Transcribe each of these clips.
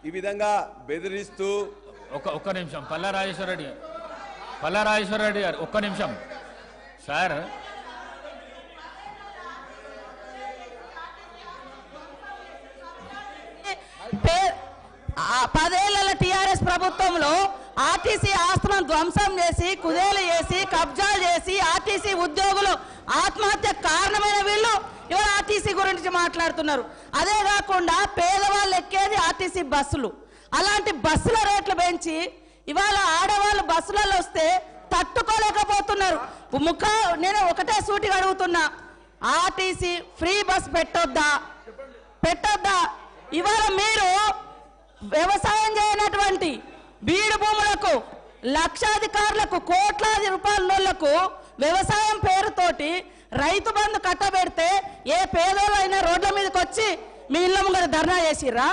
ఈ విధంగా బెదిరిస్తూ ఒక్క నిమిషం పల్లా రాజేశ్వర రెడ్డి గారు ఒక్క నిమిషం సార్. పదేళ్ల టీఆర్ఎస్ ప్రభుత్వంలో ఆర్టీసీ ఆస్తులను ధ్వంసం చేసి కుదేలు చేసి కబ్జాలు చేసి ఆర్టీసీ ఉద్యోగులు ఆత్మహత్య కారణమైన వీళ్ళు ఇవాళ ఆర్టీసీ గురించి మాట్లాడుతున్నారు. అదే కాకుండా పేదవాళ్ళు ఎక్కేది ఆర్టీసీ బస్సులు. అలాంటి బస్సుల రేట్లు పెంచి ఇవాళ ఆడవాళ్ళు బస్సులలో వస్తే తట్టుకోలేకపోతున్నారు. నేను ఒకటే సూటిగా అడుగుతున్నా, ఆర్టీసీ ఫ్రీ బస్ పెట్టొద్దా? ఇవాళ మీరు వ్యవసాయం చేయనటువంటి బీడు భూములకు లక్షాధికారులకు కోట్లాది రూపాయలకు వ్యవసాయం పేరుతోటి రైతు బంధు కట్టబెడితే ఏ పేదోళ్ళైనా రోడ్ల మీదకి వచ్చి మీ ఇళ్ళ ముంగర ధర్నా చేసిర్రా?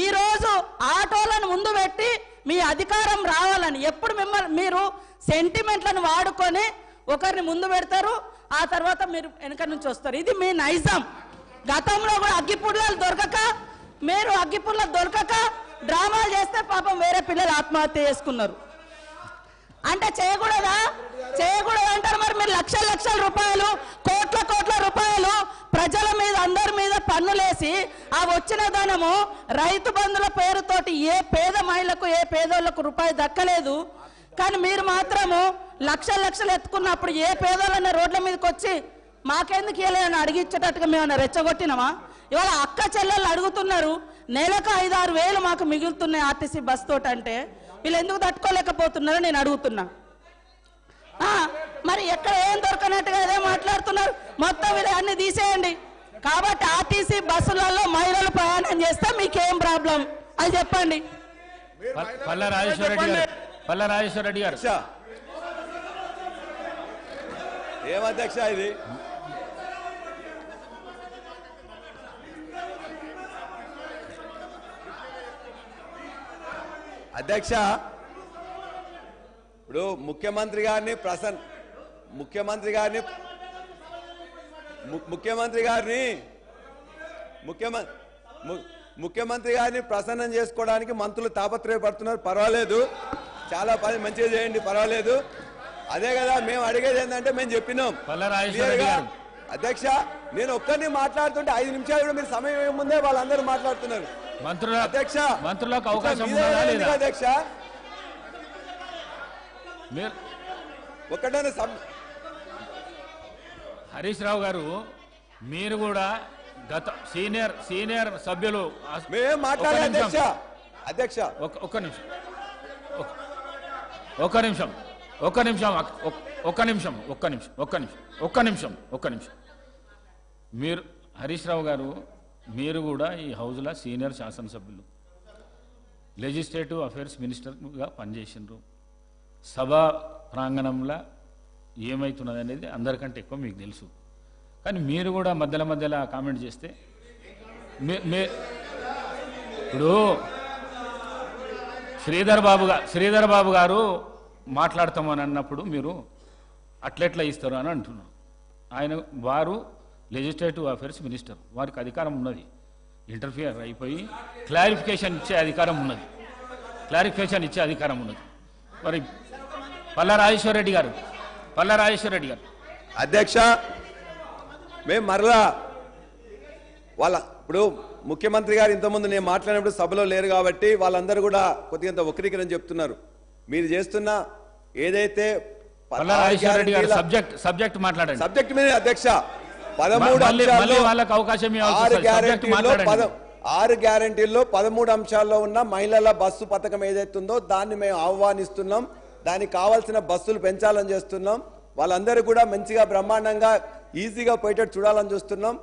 ఈ రోజు ఆటోలను ముందు పెట్టి మీ అధికారం రావాలని ఎప్పుడు మీరు సెంటిమెంట్లను వాడుకొని ఒకరిని ముందు పెడతారు, ఆ తర్వాత మీరు వెనక నుంచి వస్తారు. ఇది మీ నైజం. గతంలో కూడా అగ్గిపుల్లలు దొరకక డ్రామాలు చేస్తే పాపం వేరే పిల్లలు ఆత్మహత్య చేసుకున్నారు. అంటే చేయకూడదు అంటారు. మరి మీరు లక్షల రూపాయలు కోట్ల రూపాయలు ప్రజల మీద అందరి మీద పన్నులేసి ఆ వచ్చిన ధనము రైతు బంధుల పేరుతోటి ఏ పేద మహిళకు ఏ పేదోళ్లకు రూపాయి దక్కలేదు. కానీ మీరు మాత్రము లక్షలు ఎత్తుకున్నప్పుడు ఏ పేదోళ్ళన్న రోడ్ల మీదకి వచ్చి మాకెందుకు ఇవ్వలేదని అడిగించేటట్టుగా మేమన్నా రెచ్చగొట్టినామా? ఇవాళ అక్క చెల్లెళ్ళు అడుగుతున్నారు, నెలకు 5-6 వేలు మాకు మిగులుతున్నాయి ఆర్టీసీ బస్ తోటి. అంటే వీళ్ళు ఎందుకు తట్టుకోలేకపోతున్నారో నేను అడుగుతున్నా. మరి ఎక్కడ ఏం దొరకనట్టుగా అదే మాట్లాడుతున్నారు. మొత్తం వీళ్ళు అన్ని తీసేయండి. కాబట్టి ఆర్టీసీ బస్సులలో మహిళలు ప్రయాణం చేస్తే మీకేం ప్రాబ్లం అది చెప్పండి. పల్లా రాజేశ్వర రెడ్డి గారు ఏమధ్యక్ష ఇది? అధ్యక్ష, ఇప్పుడు ముఖ్యమంత్రి గారిని ప్రసన్నం చేసుకోవడానికి మంత్రులు తాపత్రయపడుతున్నారు. పర్వాలేదు, చాలా పని మంచిగా చేయండి, పర్వాలేదు. అదే కదా మేము అడిగేది. ఏంటంటే మేము చెప్పినాం అధ్యక్ష, నేను ఒక్కరిని మాట్లాడుతుంటే 5 నిమిషాలు కూడా మీరు సమయం ముందే వాళ్ళందరూ మాట్లాడుతున్నారు. మంత్రులకు అవకాశం అధ్యక్ష ఒకటే హరీష్ రావు గారు, మీరు కూడా గత సీనియర్ సభ్యులు మేము మాట్లాడే అధ్యక్ష ఒక్క నిమిషం. మీరు హరీష్ రావు గారు, మీరు కూడా ఈ హౌస్లో సీనియర్ శాసనసభ్యులు, లెజిస్లేటివ్ అఫైర్స్ మినిస్టర్గా పనిచేసినారు. సభా ప్రాంగణంలో ఏమవుతున్నది అనేది అందరికంటే ఎక్కువ మీకు తెలుసు. కానీ మీరు కూడా మధ్యలో కామెంట్ చేస్తే ఇప్పుడు శ్రీధర్ బాబు గారు మాట్లాడతామని అన్నప్పుడు మీరు అట్లెట్లా ఇస్తారు అని అంటున్నారు. వారు లెజిస్లేటివ్ అఫైర్స్ మినిస్టర్, వారికి అధికారం ఉన్నది. ఇంటర్ఫియర్ అయిపోయి క్లారిఫికేషన్ ఇచ్చే అధికారం ఉన్నది. మరి పల్లా రాజేశ్వర రెడ్డి గారు అధ్యక్ష, మేము మరలా ఇప్పుడు ముఖ్యమంత్రి గారు ఇంతకుముందు నేను మాట్లాడినప్పుడు సభలో లేరు కాబట్టి వాళ్ళందరూ కూడా కొద్దిగా వక్రీకరణ చెప్తున్నారు. మీరు చేస్తున్న ఏదైతే సబ్జెక్ట్ మాట్లాడండి. సబ్జెక్ట్ మీద అధ్యక్ష 6 గ్యారంటీల్లో 13 అంశాల్లో ఉన్న మహిళల బస్సు పథకం ఏదైతుందో దాన్ని మేము ఆహ్వానిస్తున్నాం. దానికి కావాల్సిన బస్సులు పెంచాలని చేస్తున్నాం. వాళ్ళందరూ కూడా మంచిగా బ్రహ్మాండంగా ఈజీగా పోయేటట్టు చూడాలని చూస్తున్నాం.